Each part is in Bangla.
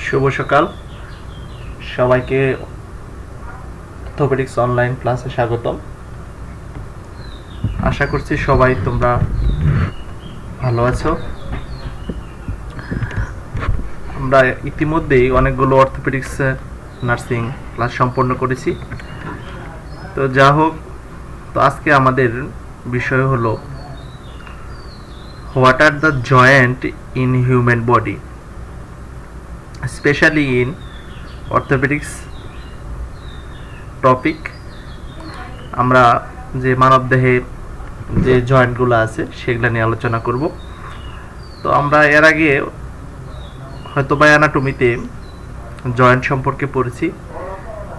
শুভ সকাল সবাইকে অর্থোপেডিক্স অনলাইন ক্লাসে স্বাগতম। আশা করছি সবাই তোমরা ভালো আছো। আমরা ইতিমধ্যেই অনেকগুলো অর্থোপেডিক্স নার্সিং ক্লাস সম্পন্ন করেছি। তো যা হোক, তো আজকে আমাদের বিষয় হলো what are the joint in human body, specially in orthopaedics topic. আমরা যে মানবদেহে যে জয়েন্টগুলো আছে সেগুলো নিয়ে আলোচনা করব। তো আমরা এর আগে হয়তোবা অ্যানাটমিতে জয়েন্ট সম্পর্কে পড়েছি,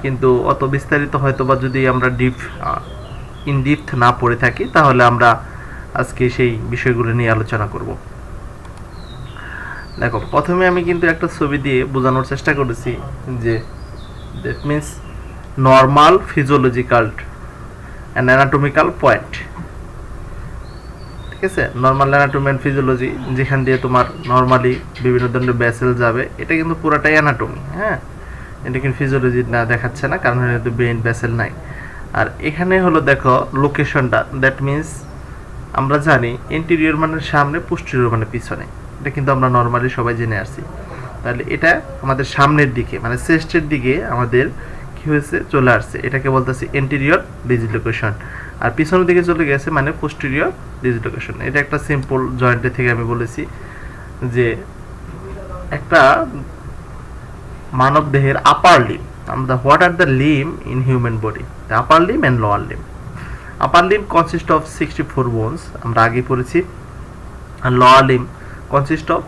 কিন্তু অত বিস্তারিত হয়তোবা যদি আমরা ইন ডিপথ না পড়ে থাকি তাহলে আমরা আজকে সেই বিষয়গুলো নিয়ে আলোচনা করব। দেখো, প্রথমে আমি কিন্তু একটা ছবি দিয়ে বোঝানোর চেষ্টা করেছি যে that means normal physiological and anatomical point. ঠিক আছে, নর্মাল অ্যানাটমি অ্যান্ড ফিজিওলজি, যেখান দিয়ে তোমার নর্মালি বিভিন্ন ধরনের ভেসেল যাবে, এটা কিন্তু পুরোটাই অ্যানাটমি। হ্যাঁ, এটা কিন্তু ফিজিওলজি না দেখাচ্ছে না, কারণ এখানে ব্রেন ভেসেল নাই। আর এখানে হলো দেখো লোকেশনটা, দ্যাট মিন্স আমরা জানি ইন্টেরিয়র মানে সামনে, পোস্টেরিয়র মানে পিছনে। এটা কিন্তু আমরা নর্মালি সবাই জেনে আসছি। তাহলে এটা আমাদের সামনের দিকে মানে চেস্টের দিকে আমাদের কি হয়েছে, চলে আসছে, এটাকে বলতেছি এন্টেরিয়র ডিসলোকেশন। আর পিছনের দিকে চলে গেছে মানে পোস্টেরিয়র ডিসলোকেশন। এটা একটা সিম্পল জয়েন্টের থেকে আমি বলেছি যে একটা মানব দেহের আপার লিম, আমরা what are the limb in human body, the upper limb and lower limb. Upper limb consist of 64 bones, আমরা আগে পড়েছি। আর lower limb consist of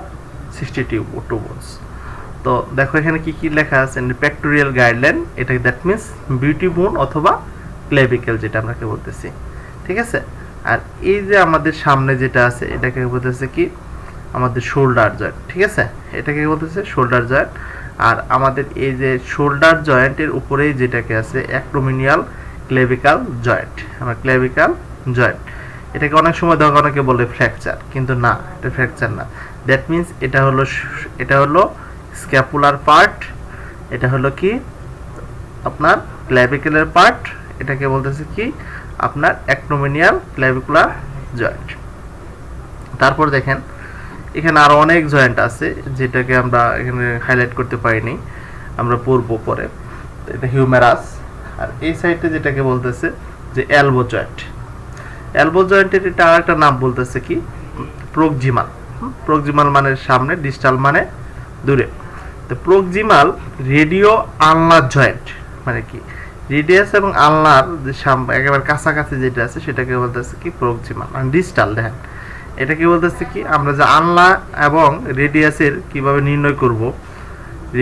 62 bones. তো দেখো এখানে কি কি লেখা আছে, পেক্টোরিয়াল গাইডলাইন, এটা দ্যাট মিন্স বিউটি বোন অথবা ক্লেভিকেল, যেটা আমরা বলতেছি। ঠিক আছে, আর এই যে আমাদের সামনে যেটা আছে এটাকে বলতেছে কি আমাদের শোল্ডার জয়েন্ট। ঠিক আছে, এটাকে বলতেছে শোল্ডার জয়েন্ট। আর আমাদের এই যে শোল্ডার জয়েন্টের উপরেই যেটাকে আছে অ্যাক্রোমিনিয়াল ক্লেভিকাল জয়েন্ট, আমার ক্লেভিকাল জয়েন্ট। এটাকে অনেক সময় দেখো অনেকে বলে ফ্র্যাকচার, কিন্তু না, এটা ফ্র্যাকচার না। দ্যাট মিন্স এটা হলো স্ক্যাপুলার পার্ট, এটা হলো কি আপনার ক্লেভিকুলার পার্ট, এটাকে বলতেছে কি আপনার অ্যাক্রোমিনিয়াল ক্লেভিকুলার জয়েন্ট। তারপর দেখেন এখানে আরো অনেক জয়েন্ট আছে যেটাকে আমরা এখানে হাইলাইট করতে পারিনি, আমরা পড়বো পরে। এটা হিউমেরাস। আর এই সাইডে যেটাকে বলতেছে যে এলবো জয়েন্ট। এলবো জয়েন্টের এটা আরেকটা নাম বলতেছে কি প্রক্সিমাল। প্রক্সিমাল মানে সামনে, ডিস্টাল মানে দূরে। তো প্রক্সিমাল রেডিও আলনার জয়েন্ট মানে কি রেডিয়াস এবং আলনার যে একেবারে কাছাকাছি যেটা আছে সেটাকে বলতেছে কি প্রক্সিমাল। আর ডিস্টাল দেখেন এটাকে বলতেছে কি আমরা যে আলনা এবং রেডিয়াসের কিভাবে নির্ণয় করব।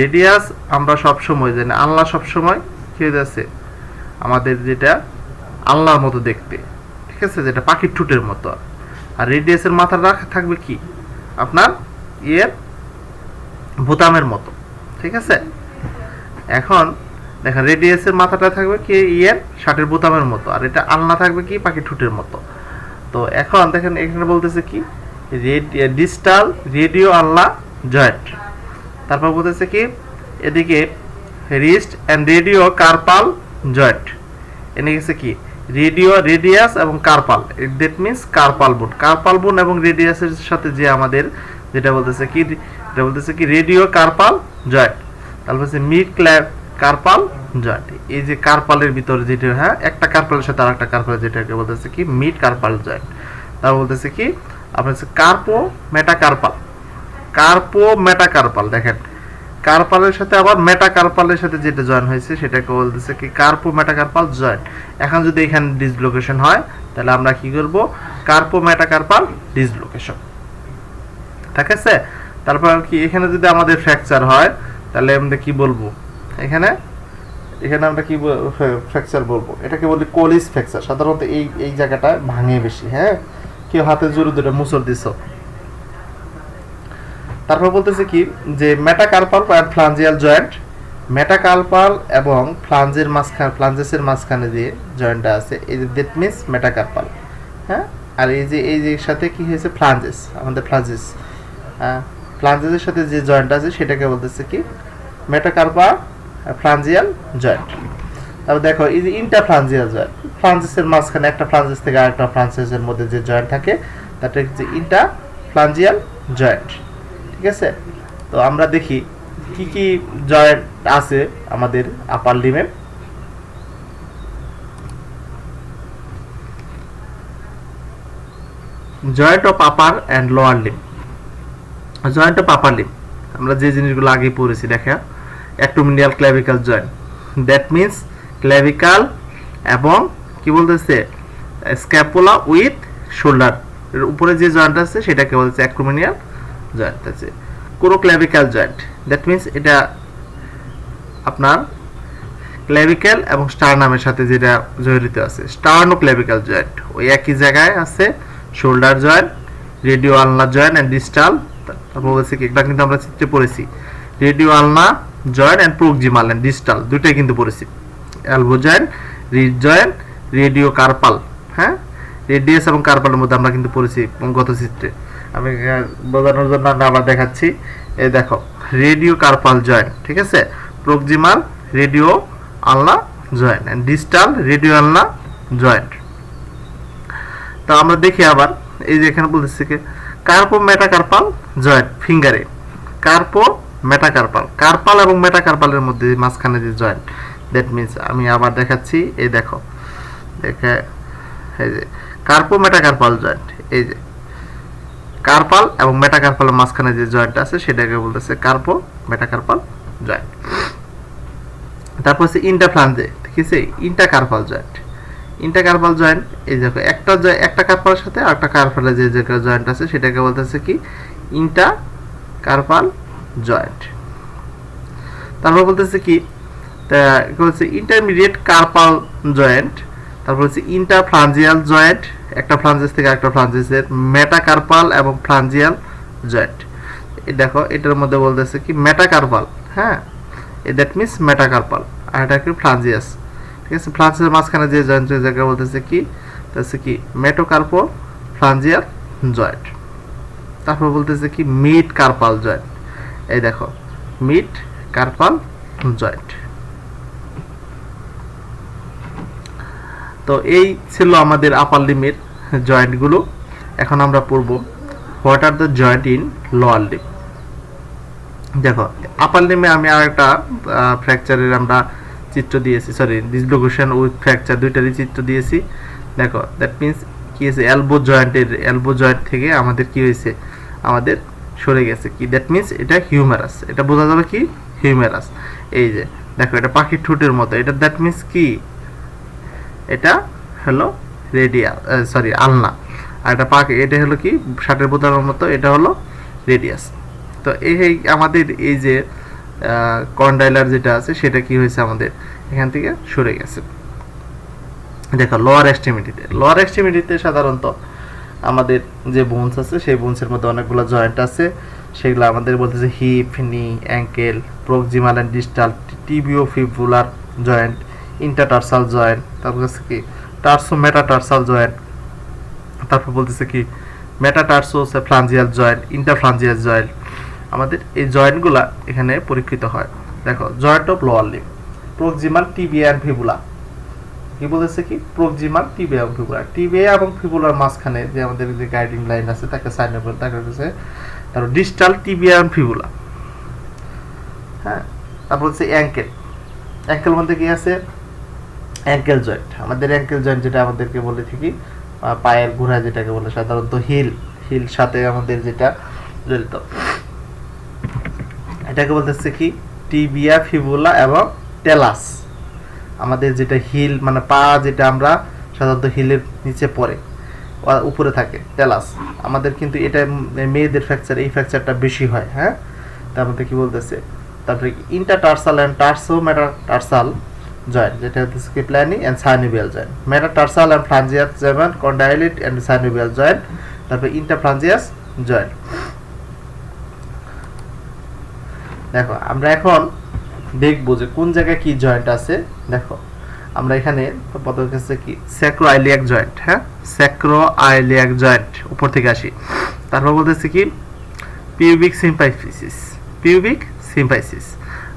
রেডিয়াস আমরা সব সময় জানি, আলনা সব সময় কি হয়ে যাচ্ছে আমাদের যেটা আলনার মতো দেখতে, ঠিক আছে, যেটা পাখির ঠোঁটের মতো। আর রেডিয়াসের মাথাটা থাকবে কি আপনার ইয়ের বোতামের মতো। ঠিক আছে, এখন দেখেন রেডিয়াসের মাথাটা থাকবে কি ইয়ের শার্টের বোতামের মতো, আর এটা আলনা থাকবে কি পাখির ঠোঁটের মতো। তো এখন দেখেন এখানে বলতেছে কি ডিস্টাল রেডিও আলনা জয়েন্ট। তারপর বলতেছে কি এদিকে wrist and radio carpal joint. এনে গেছে কি রেডিয়াস এবং carpal, that means carpal bone. Carpal bone এবং রেডিয়াসের সাথে যে আমাদের যেটা বলতেছে কি রেডিও কার্পাল জয়েন্ট। তারপর হচ্ছে মিড কার্পাল জয়েন্ট। এই যে কার্পালের ভিতরে যেটা, হ্যাঁ, একটা কার্পালের সাথে আর একটা কার্পাল, যেটাকে বলতেছে কি মিড কার্পাল জয়েন্ট। তারপর বলতেছে কি আপনার হচ্ছে কার্পো মেটাকার্পাল। দেখেন কার্পালের সাথে আবার মেটাকার্পালের সাথে যেটা জয়েন হয়েছে সেটাকে বলতেছে কি কার্পো মেটাকার্পাল জয়েন্ট। এখন যদি এখানে ডিসলোকেশন হয় তাহলে আমরা কি করব, কার্পো মেটাকার্পাল ডিসলোকেশন। ঠিক আছে, তারপর কি এখানে যদি আমাদের ফ্র্যাকচার হয় তাহলে আমরা কি বলবো, এখানে আমরা কি ফ্র্যাকচার বলবো, এটাকে বলি কোলিস ফ্র্যাকচার। সাধারণত এই জায়গাটা ভাঙে বেশি। হ্যাঁ, কেউ হাতে জোরে দুটো মুসল দিছ। তারপর বলতেছে কি যে মেটাকার্পাল আর ফ্লাঞ্জিয়াল জয়েন্ট। মেটাকার্পাল এবং ফ্লাঞ্জেসের মাঝখানে যে জয়েন্টটা আছে এই যে দ্যাট মিন্স মেটাকার্পাল। হ্যাঁ, আর এই যে সাথে কি হয়েছে ফ্লাঞ্জেস, আমাদের ফ্লাঞ্জেসের সাথে যে জয়েন্ট আছে সেটাকে বলতেছে কি মেটাকার্পাল ফ্লাঞ্জিয়াল জয়েন্ট। তারপর দেখো এই যে ইন্টারফ্লাঞ্জিয়াল জয়েন্ট, ফ্লাঞ্জিসের মাঝখানে একটা ফ্লাঞ্জিস থেকে আরেকটা ফ্লাঞ্জিসের মধ্যে যে জয়েন্ট থাকে তাটা হচ্ছে ইন্টারফ্লাঞ্জিয়াল জয়েন্ট। ঠিক আছে, তো আমরা দেখি কি কি জয়েন্ট আছে আমাদের আপার লিমে। Joint of upper and lower limb. Joint of upper limb আমরা যে জিনিসগুলো আগে পড়েছি দেখা, acromioclavicular joint, that means clavicle এবং কি বলতেছে স্ক্যাপুলা উইথ শোল্ডার এর উপরে যে জয়েন্ট আছে সেটাকে বলছে অ্যাক্টোমিনিয়াল জয়েন্ট আছে। কোরোক্ল্যাভিকাল জয়েন্ট, দ্যাট মিন্স এটা আপনার ক্ল্যাভিক্যাল এবং স্টারনামের সাথে যেটা জড়িত আছে। স্টার্নোক্ল্যাভিকাল জয়েন্ট ওই একই জায়গায় আছে, শোল্ডার জয়েন্ট, রেডিও আলনা জয়েন্ট অ্যান্ড ডিস্টাল। তারপর বলছে কি এটা কিন্তু আমরা চিত্রে পড়েছি, রেডিও আলনা joint and proximal and distal দুইটাই কিন্তু পড়েছি। Elbow joint, read joint, radio carpal, হ্যাঁ রেডিয়াস এবং কার্পালের মধ্যে আমরা কিন্তু পড়েছি গত চিত্রে। আমি বোঝানোর জন্য আবার দেখাচ্ছি, এই দেখো রেডিও কার্পাল জয়েন্ট, ঠিক আছে, প্রক্সিমাল রেডিও আলনা জয়েন্ট অ্যান্ড ডিস্টাল রেডিও আলনা জয়েন্ট। তো আমরা দেখি আবার এই যে এখানে বলতেছে কি carpometacarpal joint ফিঙ্গারে, কার্পো metacarpal, carpal এবং মেটাকার্পালের মধ্যে মাঝখানে যে জয়েন্ট, দ্যাট মিন্স আমি আবার দেখাচ্ছি, এই দেখো দেখে এই যে কার্পো মেটাকার্পাল জয়েন্ট, এই যে কার্পাল এবং মেটাকার্পালের মাঝখানে যে জয়েন্ট আছে সেটাকে বলতেছে কার্পো মেটাকার্পাল জয়েন্ট। তারপর হচ্ছে ইন্টারফ্লাঞ্জে, ঠিক আছে, ইন্টারকার্পাল জয়েন্ট। ইন্টারকার্পাল জয়েন্ট এই দেখো একটা কার্পালের সাথে আরেকটা কার্পালের যে জয়েন্ট আছে সেটাকে বলতেছে কি ইন্টারকার্পাল জয়েন্ট। তারপর বলতেছে কি বলছে ইন্টারমিডিয়েট কার্পাল জয়েন্ট। তারপর হচ্ছে ইন্টারফ্লাঞ্জিয়াল জয়েন্ট, একটা ফ্লাঞ্জিস থেকে আরেকটা ফ্লাঞ্জিসের, মেটাকার্পাল এবং ফ্লাঞ্জিয়াল জয়েন্ট। দেখো এটার মধ্যে বলতেছে কি মেটাকার্পাল, হ্যাঁ দ্যাট মিন্স মেটাকার্পাল, আর এটা কি ফ্লাঞ্জিয়াস, ঠিক আছে। ফ্লাঞ্জিসের মাঝখানে যে জয়েন্ট জায়গা বলতেছে কি মেটোকার্পো ফ্লাঞ্জিয়াল জয়েন্ট। তারপর বলতেছে কি মিড কার্পাল জয়েন্ট, এই দেখো মিড কার্পাল জয়েন্ট। তো এই ছিল আমাদের আপার লিমের জয়েন্টগুলো। এখন আমরা পড়ব what are the joint in lower Lim. দেখো আপার লিমে আমি আর একটা ফ্র্যাকচারের আমরা চিত্র দিয়েছি, সরি ডিসলোকেশন উইথ ফ্র্যাকচার দুইটারই চিত্র দিয়েছি। দেখো দ্যাট মিন্স কি হয়েছে এলবো জয়েন্ট থেকে আমাদের কি হয়েছে, আমাদের সরে গেছে কি, দ্যাট মিন্স এটা হিউমেরাস, এটা বোঝা যাবে কি হিউমেরাস। এই যে দেখো এটা পাখির ঠোঁটের মতো, এটা দ্যাট মিন্স কি এটা হলো রেডিয়াল, সরি আলনা, আর এটা পাখি, এটা হলো কি শার্টের বোতামের মতো, এটা হলো রেডিয়াস। তো এই আমাদের এই যে কন্ডাইলার যেটা আছে সেটা কি হয়েছে আমাদের এখান থেকে সরে গেছে। দেখো লোয়ার এক্সট্রিমিটিতে সাধারণত আমাদের যে বোনস আছে সেই বোনসের মধ্যে অনেকগুলো জয়েন্ট আছে, সেগুলো আমাদের বলতেছে hip, knee, ankle, proximal and distal, tibiofibular joint, intertarsal joint, তারপর হচ্ছে কি টার্সো মেটাটার্সাল জয়েন্ট, তারপর বলতেছে কি মেটাটার্সো ফ্লাঞ্জিয়াল জয়েন্ট, ইন্টারফ্লাঞ্জিয়াল জয়েন্ট। আমাদের এই জয়েন্টগুলা এখানে পরীক্ষিত হয়। দেখো joint of lower Lim, proximal tibia and fibula, কি বলতেছে কি প্রক্সিমাল টিবিয়া এবং ফিবুলা, টিবিয়া এবং ফিবুলার মাঝখানে যে আমাদের যে গাইডিং লাইন আছে তাকে সাইনোভিয়াল, তাকে হচ্ছে তারপর ডিস্টাল টিবিয়া এবং ফিবুলা, হ্যাঁ। তারপর হচ্ছে অ্যাঙ্কেল মধ্যে কি আছে অ্যাঙ্কেল জয়েন্ট, আমাদের অ্যাঙ্কেল জয়েন্ট যেটা আমাদেরকে বলে থাকি পায়ের গোড়া যেটাকে বলে সাধারণত হিল সাথে আমাদের যেটা জড়িত, এটাকে বলতেছে কি টিবিয়া, ফিবুলা এবং টেলাস। আমাদের যেটা হিল মানে পা যেটা আমরা সাধারণত হিলের নিচে পড়ে উপরে থাকে টেলাস, আমাদের কিন্তু এটা মেয়েদের ফ্র্যাকচার, এই ফ্র্যাকচারটা বেশি হয়, হ্যাঁ। তার মধ্যে কি বলতেছে তারপরে intertarsal and tarsometatarsal joint, যেটা হচ্ছে কি plane and synovial joint, metatarsal and phalangeal joint, condylar and synovial joint, তারপরে ইন্টারফ্লাঞ্জিয়াস জয়েন্ট। দেখো আমরা এখন দেখবো যে কোন জায়গায় কি জয়েন্ট আছে। দেখো আমরা এখানে প্রথম হচ্ছে কি স্যাক্রোআইলিয়াক জয়েন্ট, হ্যাঁ স্যাক্রোআইলিয়াক জয়েন্ট উপর থেকে আসি। তারপর বলতেছে কি পিউবিক সিম্পাইসিস,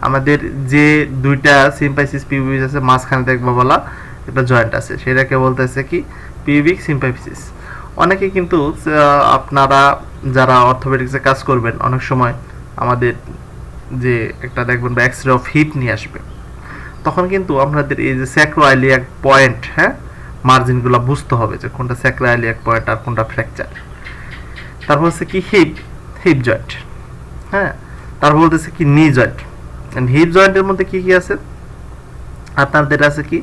আমাদের যে দুইটা সিম্পাইসিস পিউবিক আছে মাঝখানে দেখবা বলা একটা জয়েন্ট আছে, সেটাকে বলতেছে কি পিউবিক সিম্পাইসিস। অনেকে কিন্তু আপনারা যারা অর্থোপেডিক্সে কাজ করবেন অনেক সময় আমাদের যে একটা দেখবেন বা এক্সরে অফ হিপ নিয়ে আসবে, তখন কিন্তু আপনাদের এই যে স্যাক্রোআইলিয়াক পয়েন্ট, হ্যাঁ, মার্জিনগুলো বুঝতে হবে যে কোনটা স্যাক্রোআইলিয়াক পয়েন্ট আর কোনটা ফ্র্যাকচার। তারপর হচ্ছে কি হিপ জয়েন্ট, হ্যাঁ, তারপর বলতেছে কি নি জয়েন্ট। হিপ জয়েন্টের মধ্যে কি কি আছে আপনাদের আছে কি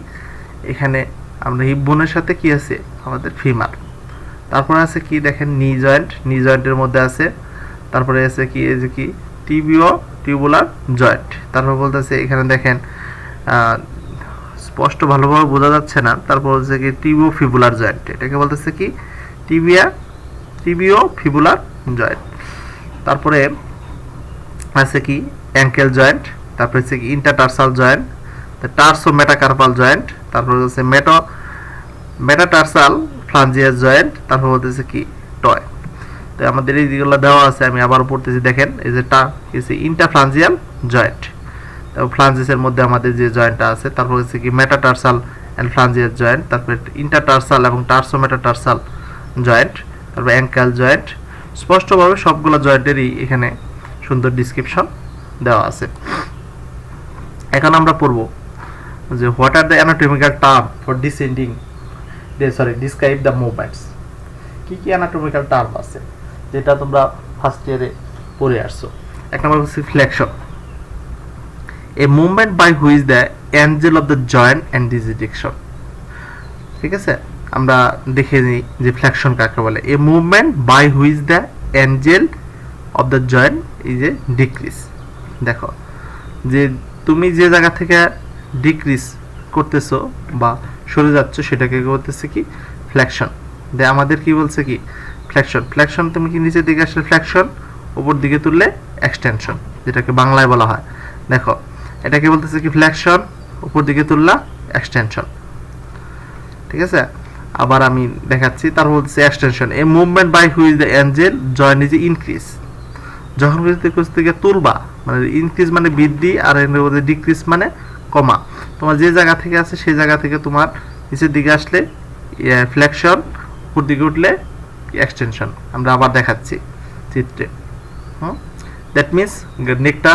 এখানে আমরা হিপ বোনের সাথে কি আছে আমাদের ফিমার। তারপরে আছে কি দেখেন নি জয়েন্টের মধ্যে আছে, তারপরে আছে কি এই যে কি টিবিউলার জয়েন্ট। তারপর বলতেছে এখানে দেখেন স্পষ্ট ভালোভাবে বোঝা যাচ্ছে না, তারপর হচ্ছে কি টিবিওফিবুলার জয়েন্ট, এটাকে বলতেছে কি টিবিওফিবুলার জয়েন্ট। তারপরে আছে কি অ্যাঙ্কেল জয়েন্ট, তারপরে হচ্ছে কি ইন্টারটার্সাল জয়েন্ট, টার্সো মেটাকার্পাল জয়েন্ট, তারপর হচ্ছে মেটাটার্সাল ফ্লাঞ্জিয়াস জয়েন্ট, তারপর হচ্ছে কি টয়। তো আমাদের এই যেগুলো দেওয়া আছে আমি আবার পড়তেছি, দেখেন এই যে ইন্টারফ্লাঞ্জিয়াল জয়েন্ট, ফ্লাঞ্জিসের মধ্যে আমাদের যে জয়েন্টটা আছে, তারপর হচ্ছে কি মেটাটার্সাল অ্যান্ড ফ্লাঞ্জিয়াস জয়েন্ট, তারপরে ইন্টারটার্সাল এবং টার্সো মেটাটার্সাল জয়েন্ট, তারপর অ্যাঙ্কেল জয়েন্ট। স্পষ্টভাবে সবগুলো জয়েন্টেরই এখানে সুন্দর ডিসক্রিপশন দেওয়া আছে। এখন আমরা পড়ব যে what are the anatomical term for describe the movements. কি কি অ্যানাটমিক্যাল টার্ম আছে যেটা তোমরা ফার্স্ট ইয়ারে পড়ে আসছো। এক নম্বর হচ্ছে flexion, a movement by which the angle of the joint and ডিসডিকশন। ঠিক আছে, আমরা দেখে নিই যে ফ্লেকশন কাকে বলে। A movement by which the angle of the joint is a decrease. দেখো যে তুমি যে জায়গা থেকে ডিক্রিজ করতেছো বা সরে যাচ্ছ সেটাকে বলতেছে কি ফ্লেকশন। আমাদের কি বলছে কি ফ্লেকশন তুমি কি নিচের দিকে আসলে ফ্লেকশন, উপর দিকে তুললে এক্সটেনশন, যেটাকে বাংলায় বলা হয়। দেখো এটাকে বলতেছে কি ফ্লেকশন, উপর দিকে তুললা এক্সটেনশন। ঠিক আছে, আবার আমি দেখাচ্ছি। তারপর বলতেছে extension, a movement by which the angle joint is increase. যখন থেকে তুলবা মানে ইনক্রিজ মানে বৃদ্ধি, আর ডিক্রিজ মানে কমা। তোমার যে জায়গা থেকে আছে সেই জায়গা থেকে তোমার নিচের দিকে আসলে ফ্লেকশন, উপর দিকে উঠলে এক্সটেনশন। আমরা আবার দেখাচ্ছি চিত্রে। দ্যাট মিনস নেকটা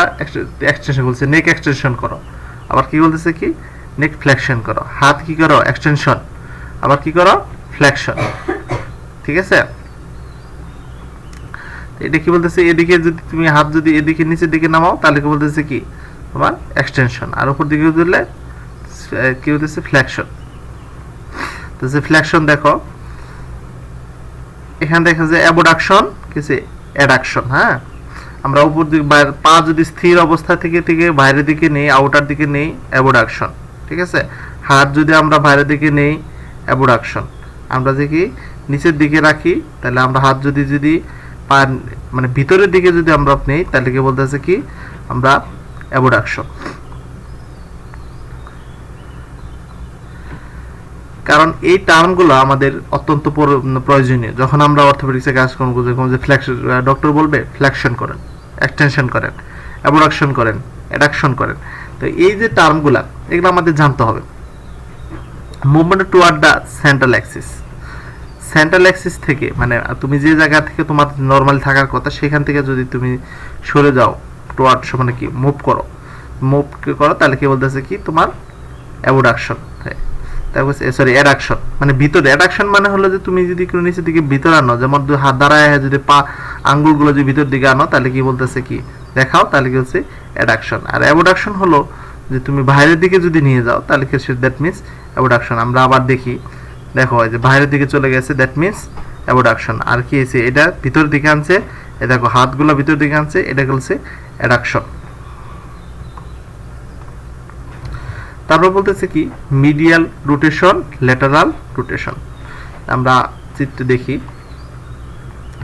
এক্সটেনশন বলছে, নেক এক্সটেনশন করো। আবার কি বলতেছে কি নেক ফ্লেকশন করো। হাত কি করো এক্সটেনশন, আবার কি করো ফ্লেকশন। ঠিক আছে, এটা কি বলতেছে এদিকে যদি তুমি হাত যদি এদিকে নিচের দিকে নামাও তাহলে কি বলতেছে কি তোমার এক্সটেনশন, আর উপর দিকে তুললে কি বলতেছে ফ্লেকশন। তো যে ফ্লেকশন দেখো এখানে দেখা যায় অ্যাবডাকশন কিছু অ্যাডাকশন। হ্যাঁ, আমরা উপর দিকে পা যদি স্থির অবস্থা থেকে বাইরের দিকে নেই, আউটার দিকে নেই, অ্যাবডাকশন। ঠিক আছে, হাত যদি আমরা বাইরের দিকে নেই অ্যাবডাকশন, আমরা যদি নিচের দিকে রাখি তাহলে আমরা হাত যদি পা মানে ভিতরের দিকে যদি আমরা নেই তাহলে কি বলতেছে কি আমরা অ্যাবডাকশন। কারণ এই টার্মগুলো আমাদের অত্যন্ত প্রয়োজনীয় যখন আমরা অর্থোপেডিক্সে কাজ করব। যেরকম যে ফ্লেকশন, ডক্টর বলবে ফ্লেকশন করেন, এক্সটেনশন করেন, অ্যাবডাকশন করেন, অ্যাডাকশন করেন। তো এই যে টার্মগুলা এগুলো আমাদের জানতে হবে। Movement toward the central Axis থেকে মানে তুমি যে জায়গা থেকে তোমার নর্মাল থাকার কথা সেখান থেকে যদি তুমি সরে যাও টুয়ার্ড মানে কি মুভ করো তাহলে কি বলতেছে কি তোমার অ্যাবডাকশন। তারপর সরি অ্যাডাকশন মানে ভিতরে। অ্যাডাকশন মানে হলো যে তুমি যদি কোনো নিচের দিকে ভিতরে আনো, যেমন হাত দাঁড়ায় যদি পা আঙ্গুলগুলো যদি ভিতর দিকে আনো তাহলে কি বলতেছে কি দেখাও, তাহলে কি হচ্ছে অ্যাডাকশন। আর অ্যাবডাকশন হলো যে তুমি বাইরের দিকে যদি নিয়ে যাও তাহলে কি দ্যাট মিনস অ্যাবডাকশন। আমরা আবার দেখি, দেখো যে বাইরের দিকে চলে গেছে দ্যাট মিনস অ্যাবডাকশন। আর কি আছে এটা ভিতর দিকে আনছে, এ দেখো হাতগুলো ভিতর দিকে আনছে, এটা বলছে অ্যাডাকশন। তারপর বলতেছে কি মিডিয়াল রোটেশন, ল্যাটারাল রোটেশন। আমরা চিত্রে দেখি,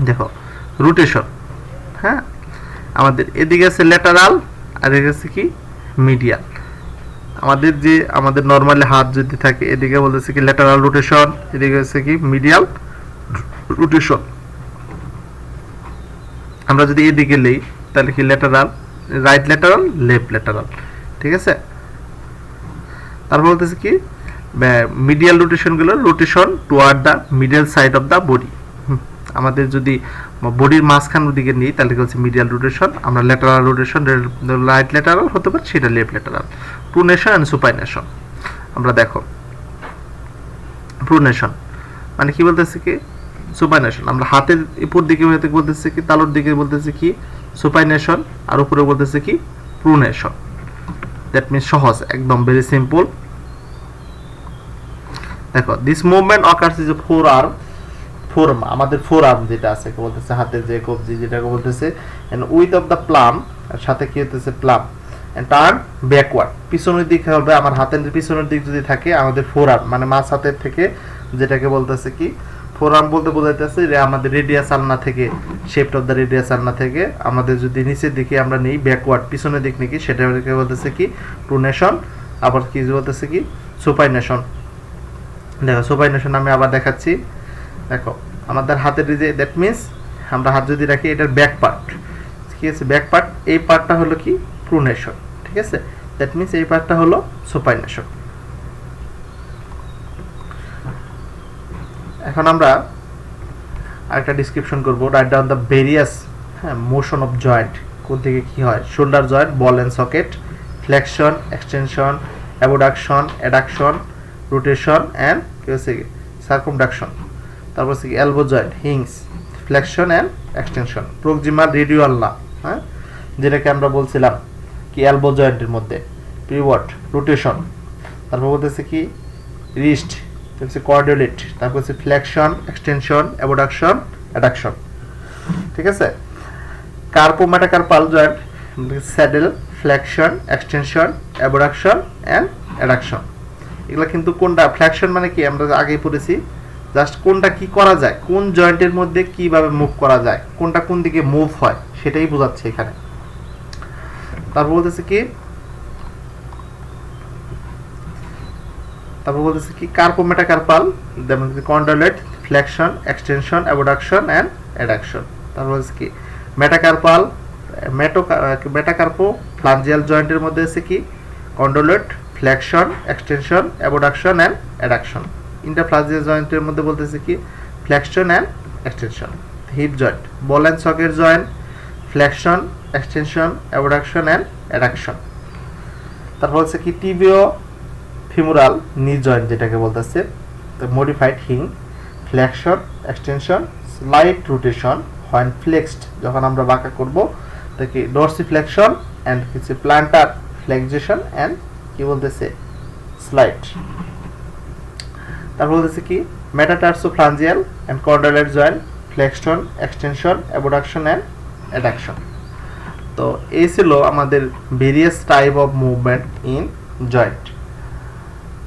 দেখো রোটেশন, হ্যাঁ, আমাদের এদিকে আছে ল্যাটারাল আর এদিকে আছে কি মিডিয়াল। আমাদের নরমালি হাত যদি থাকে এদিকে বলতেছে কি ল্যাটারাল রোটেশন, এদিকে আছে কি মিডিয়াল রোটেশন। আমরা যদি এদিকে নেই তাহলে কি lateral right lateral, left lateral, ঠিক আছে। তারপর বলতেছে কি মিডিয়াল রোটেশনগুলো rotation toward the middle side of the body. আমাদের যদি বডির মাঝখানের দিকে নিই তাহলে হচ্ছে মিডিয়াল রোটেশন, আমরা ল্যাটারাল রোটেশন রাইট ল্যাটারাল হতে পারে, সেটা left lateral. Pronation and supination, আমরা দেখো প্রুনেশন মানে কি বলতেছে কি সুপাইনেশন, আমরা হাতের উপর দিকে বলতেছে কি তালুর দিকে বলতেছে কি সুপাইনেশন, আর উপরে বলতেছে কি প্রুনেশন। দ্যাট মিনস সহজ, একদম ভেরি সিম্পল। দেখো this movement occurs is a forearm, আমাদের ফোর আর্ম যেটা আছে বলতেছে হাতের যে কবজি যেটাকে বলতেছে and with of the palm, এর সাথে কি হতেছে প্লাম, এন্ড টার্ন ব্যাকওয়ার্ড, পিছনের দিকে হবে। আমার হাতের পিছনের দিক যদি থাকে আমাদের ফোর আর্ম মানে মাছ হাতের থেকে যেটাকে বলতেছে কি ফোর আর্ম বলতে বোঝাইতেছে যে আমাদের রেডিয়াস আলনা থেকে, শেপ অফ দ্য রেডিয়াস আলনা থেকে আমাদের যদি নিচের দিকে আমরা নেই ব্যাকওয়ার্ড পিছনের দিক নাকি সেটাকে বলতেছে কি প্রুনেশন। আবার কি বলতেছে কি সুপাইনেশন। দেখো সুপাইনেশন আমি আবার দেখাচ্ছি। দেখো আমাদের হাতের যে দ্যাট মিনস আমরা হাত যদি রাখি এটার ব্যাক পার্ট, ঠিক আছে, ব্যাক পার্ট এই পার্টটা হলো কি প্রুনেশন, ঠিক আছে। দ্যাট মিনস এই পার্টটা হলো সুপাইনেশন। এখন আমরা আরেকটা ডিসক্রিপশন করব, write down the various motion of joint, কোন থেকে কি হয়। Shoulder joint, ball and socket, flexion, extension, abduction, adduction, rotation and কি হচ্ছে সার্কামডাকশন। তারপর হচ্ছে elbow joint, hinge, flexion and extension, proximal radioulnar, হ্যাঁ যেটাকে আমরা বলছিলাম কি এলবো জয়েন্টের মধ্যে, পিভট, রোটেশন। তারপর বলতেছে কি রিস্ট, হচ্ছে কোঅর্ডিনেট, তারপর হচ্ছে ফ্লেকশন, এক্সটেনশন, অ্যাবডাকশন, অ্যাডাকশন, ঠিক আছে। Carpometacarpal joint, saddle, flexion, extension, abduction and adduction. এগুলো কিন্তু কোনটা ফ্লেকশন মানে কি আমরা আগেই পড়েছি, জাস্ট কোনটা কি করা যায়, কোন জয়েন্টের মধ্যে কিভাবে মুভ করা যায়, কোনটা কোন দিকে মুভ হয় সেটাই বোঝাচ্ছে এখানে। তারপর বলতেছে কি কার্পো মেটাকার্পাল, যেমন condylar, flexion, extension, abduction and adduction. তারপর হচ্ছে কি মেটাকার্পাল, মেটাকার্পো ফ্লাঞ্জিয়াল জয়েন্টের মধ্যে আছে কি condylar, flexion, extension, abduction and adduction. Interphalangeal জয়েন্টের মধ্যে বলতেছে কি flexion and extension. Hip joint, ball and socket joint, flexion, extension, abduction and adduction. তারপর হচ্ছে কি টিবিও ফিমুরাল নি জয়েন্ট যেটাকে বলতেছে modified hinge, flexion, extension, slide rotation, when flexed যখন আমরা বাঁকা করব তাকে ডর্সিফ্লেকশন অ্যান্ড কিছু প্ল্যান্টার ফ্লেক্সেশন অ্যান্ড কি বলতেছে স্লাইড। তারপর বলতেছে কি metatarsophalangeal and condylar joint, flexion, extension, abduction and adduction. তো এই ছিল আমাদের various type of movement in joint.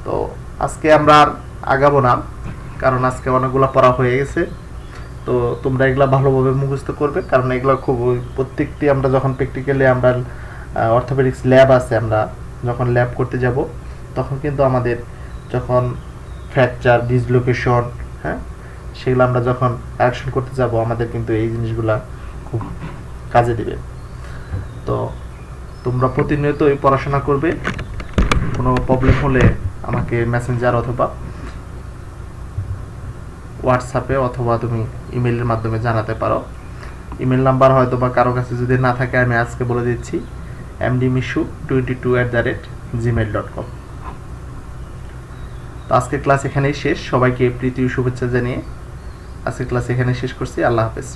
তো আজকে আমরা আর আগাবো না, কারণ আজকে অনেকগুলো পড়া হয়ে গেছে। তো তোমরা এগুলা ভালোভাবে মুখস্থ করবে, কারণ এগুলো খুব প্রত্যেকটি আমরা যখন প্র্যাকটিক্যালি আমরা অর্থোপেডিক্স ল্যাব আছে, আমরা যখন ল্যাব করতে যাব তখন কিন্তু আমাদের যখন ফ্র্যাকচার, ডিসলোকেশন, হ্যাঁ সেগুলো আমরা যখন অ্যাকশন করতে যাব আমাদের কিন্তু এই জিনিসগুলা খুব কাজে দিবে। তো তোমরা প্রতিনিয়তই পড়াশোনা করবে, কোনো প্রবলেম হলে আমাকে মেসেঞ্জার অথবা হোয়াটসঅ্যাপে অথবা তুমি ইমেলের মাধ্যমে জানাতে পারো। ইমেল নাম্বার হয়তো বা কারো কাছে যদি না থাকে আমি আজকে বলে দিচ্ছি mdmishu22@gmail.com। তো আজকের ক্লাস এখানেই শেষ। সবাইকে প্রীতি ও শুভেচ্ছা জানিয়ে আজকের ক্লাস এখানেই শেষ করছি। আল্লাহ হাফেজ।